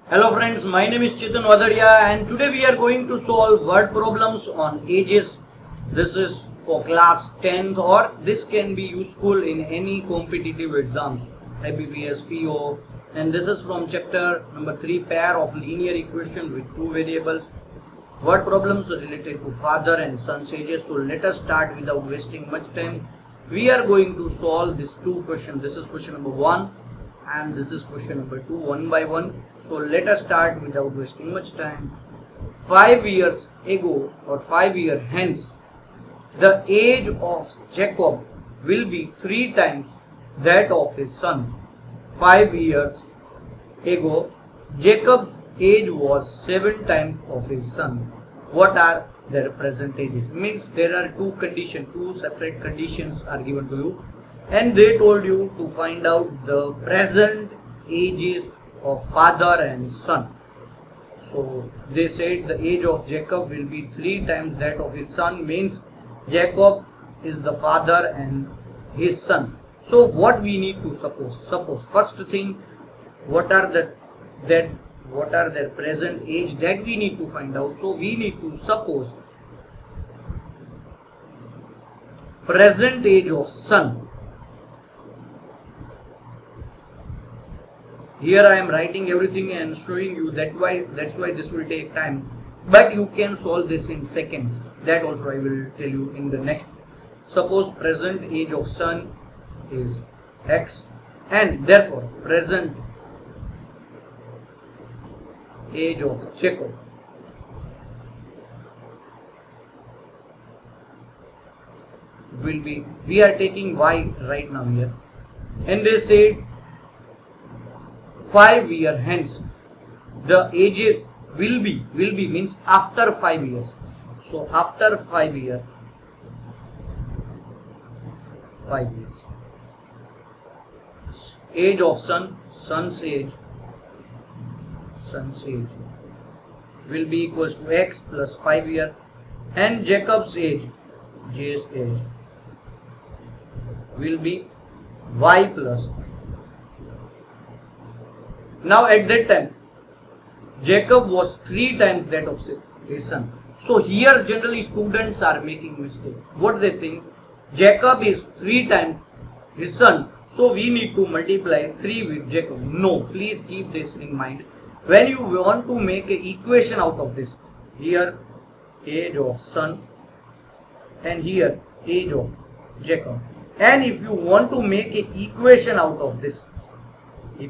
Hello friends, my name is Chetan Wadadia and today we are going to solve word problems on ages. This is for class 10th or this can be useful in any competitive exams, IBPS, PO, and this is from chapter number 3, pair of linear equation with two variables. Word problems related to father and son's ages. So let us start without wasting much time. We are going to solve these two questions. This is question number 1 and this is question number 2 one by one. So let us start without wasting much time. 5 years ago or 5 years hence, the age of Jacob will be 3 times that of his son. 5 years ago, Jacob's age was 7 times of his son. What are their present ages? Means there are two separate conditions are given to you, and they told you to find out the present ages of father and son. So they said the age of Jacob will be 3 times that of his son, means Jacob is the father and his son. So what we need to suppose first thing, what are their present age, that we need to find out. So we need to suppose present age of son. Here I am writing everything and showing you that's why this will take time, but you can solve this in seconds. That also I will tell you in the next. Suppose present age of son is x and therefore present age of Jacob will be, we are taking y right now here, and they said 5 years hence the ages will be means after 5 years. So after 5 years age of son's age will be equals to x plus 5 years, and Jacob's age will be y plus. Now at that time Jacob was 3 times that of his son. So here generally students are making mistake. What they think, Jacob is 3 times his son, so we need to multiply 3 with Jacob. No, please keep this in mind. When you want to make an equation out of this, here age of son and here age of Jacob, and if you want to make an equation out of this, you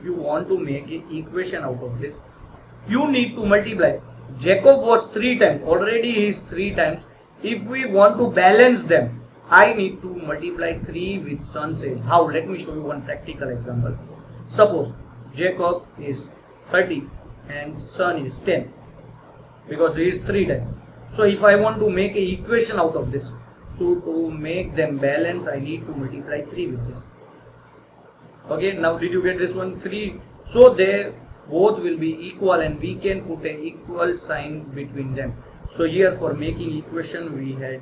need to multiply. Jacob was 3 times, already he is 3 times. If we want to balance them, I need to multiply 3 with son's age. How? Let me show you one practical example. Suppose Jacob is 30 and son is 10, because he is 3 times. So if I want to make an equation out of this, so to make them balance, I need to multiply 3 with this. Okay, now did you get this one? 3. So they both will be equal and we can put an equal sign between them. So here for making equation we had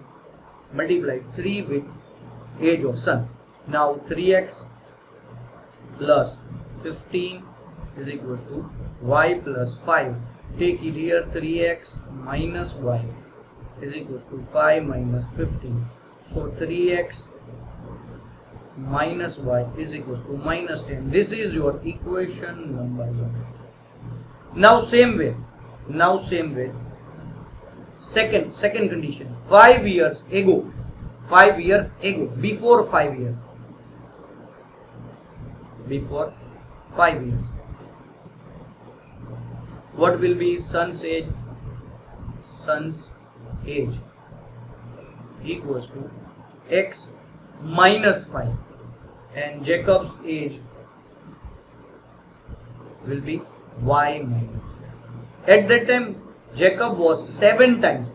multiplied 3 with age of son. Now 3x plus 15 is equals to y plus 5. Take it here, 3x minus y is equals to 5 minus 15. So 3x minus y is equals to minus 10. This is your equation number 1. Now same way, second condition, 5 years ago, before 5 years, what will be son's age equals to x minus 5, and Jacob's age will be y minus. At that time Jacob was 7 times.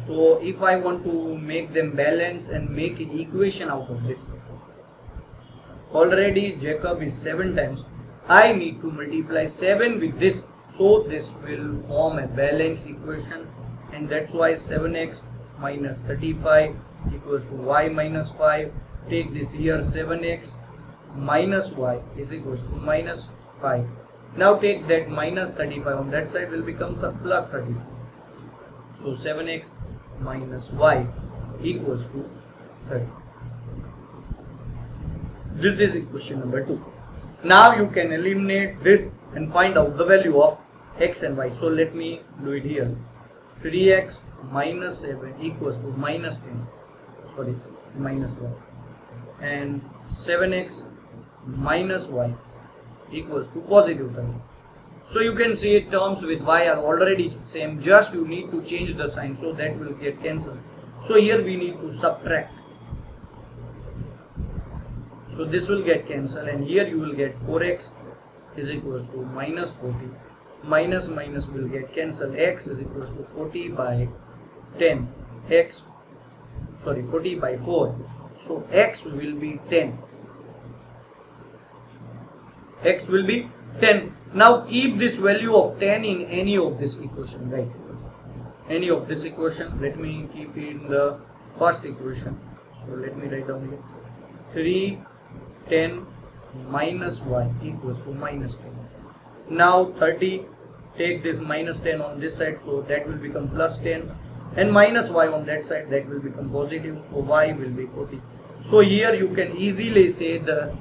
So if I want to make them balance and make an equation out of this, already Jacob is 7 times. I need to multiply 7 with this, so this will form a balanced equation, and that's why 7x minus 35 equals to y minus 5. Take this here, 7x minus y is equals to minus 5. Now take that minus 35 on that side will become plus 35. So 7x minus y equals to 30. This is equation number 2. Now you can eliminate this and find out the value of x and y. So let me do it here. 3x minus 7 equals to minus 10. Sorry, minus 1. And 7x minus y equals to positive 30. So you can see terms with y are already same, just you need to change the sign, so that will get cancelled. So here we need to subtract. So this will get cancelled, and here you will get 4x is equals to minus 40. Minus minus will get cancelled. X is equals to 40 by 10. 40 by 4. So x will be 10. X will be 10. Now keep this value of 10 in any of this equation, guys. Any of this equation. Let me keep it in the first equation. So let me write down here. 3, 10 minus y equals to minus 10. Now 30. Take this minus 10 on this side, so that will become plus 10. And minus y on that side, that will become positive. So y will be 40. So here you can easily say the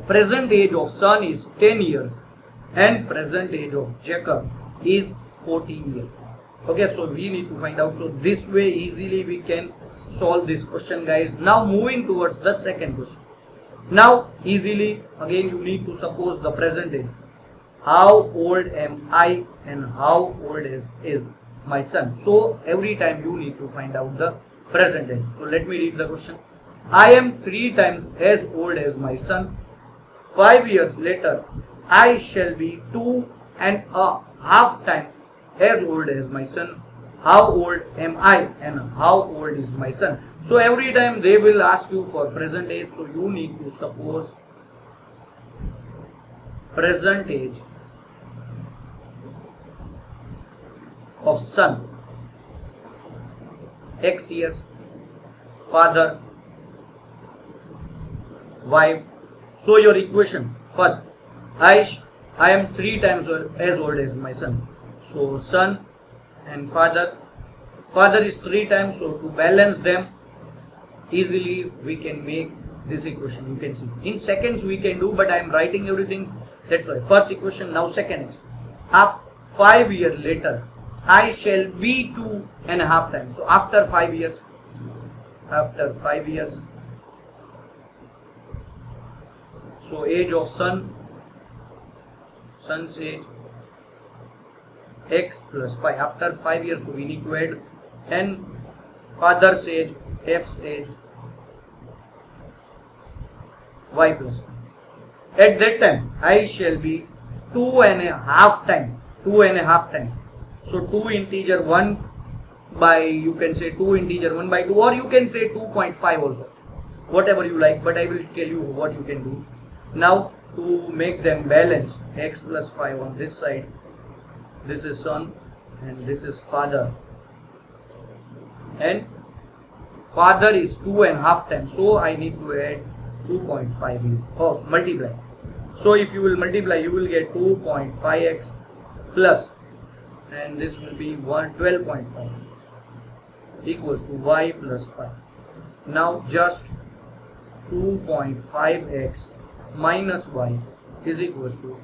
present age of son is 10 years and present age of Jacob is 14 years. Okay, so we need to find out. So this way easily we can solve this question, guys. Now moving towards the second question. Now easily again you need to suppose the present age. How old am I and how old is my son? So every time you need to find out the present age. So let me read the question. I am 3 times as old as my son. 5 years later, I shall be 2.5 times as old as my son. How old am I and how old is my son? So every time they will ask you for present age. So you need to suppose present age of son, x years, father, wife. So your equation first, I am 3 times as old as my son. So son and father is 3 times. So to balance them easily we can make this equation. You can see in seconds we can do, but I am writing everything. That's why first equation. Now second is, after 5 years later I shall be 2.5 times. So after 5 years, so age of son's age x plus 5. After 5 years, so we need to add, and father's age, f's age, y plus 5. At that time I shall be 2.5 times. So 2 integer 1 by, you can say 2 integer 1 by 2, or you can say 2.5 also, whatever you like, but I will tell you what you can do. Now to make them balanced, x plus 5 on this side, this is son and this is father, and father is 2.5 times, so I need to add 2.5 here. Oh, multiply. So if you will multiply, you will get 2.5x plus, and this will be 12.5 equals to y plus 5. Now just 2.5x minus y is equals to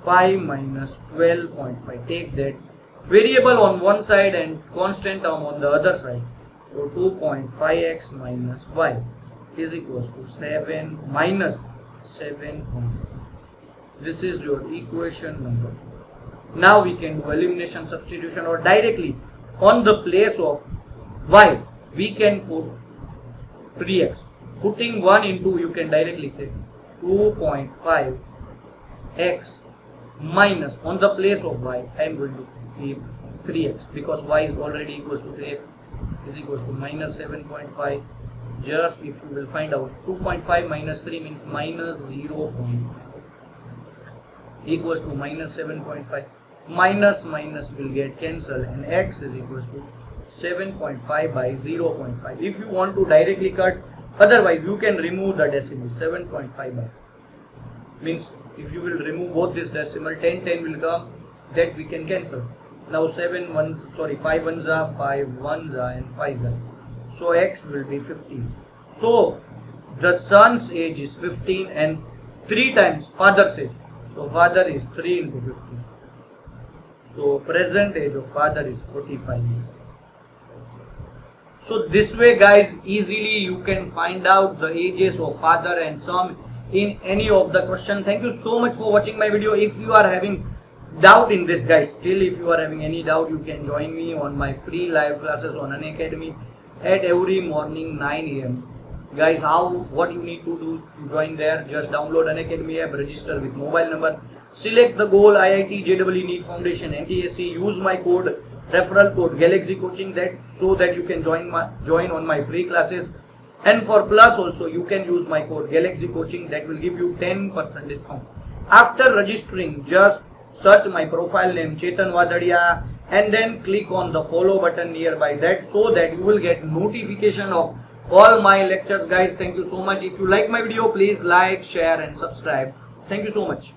5 minus 12.5. Take that variable on one side and constant term on the other side. So 2.5x minus y is equals to 7 minus 7.5. This is your equation number. Now we can do elimination substitution, or directly on the place of y we can put 3x. Putting 1 into, you can directly say 2.5x minus, on the place of y I am going to keep 3x, because y is already equals to 3x is equals to minus 7.5. Just if you will find out, 2.5 minus 3 means minus 0.5 equals to minus 7.5. Minus minus will get cancelled, and x is equals to 7.5 by 0.5. If you want to directly cut, otherwise you can remove the decimal, 7.5 by 5. means if you will remove both this decimal, 10 will come, that we can cancel. Now 5 ones are 5 ones are and 5s are. So x will be 15. So the son's age is 15 and 3 times father's age. So father is 3 into 15. So present age of father is 45 years. So this way guys, easily you can find out the ages of father and son in any of the question. Thank you so much for watching my video. If you are having doubt in this guys, still if you are having any doubt, you can join me on my free live classes on Unacademy at every morning 9 AM. Guys, what you need to do to join there, just download Unacademy app, register with mobile number, select the goal IIT JEE NEET Foundation NTSC, use my code referral code Galaxy Coaching, so that you can join on my free classes. And for plus also you can use my code Galaxy Coaching, that will give you 10% discount. After registering, just search my profile name Chetan Wadhadia and then click on the follow button nearby that, so that you will get notification of all my lectures guys. Thank you so much. If you like my video, please like, share and subscribe. Thank you so much.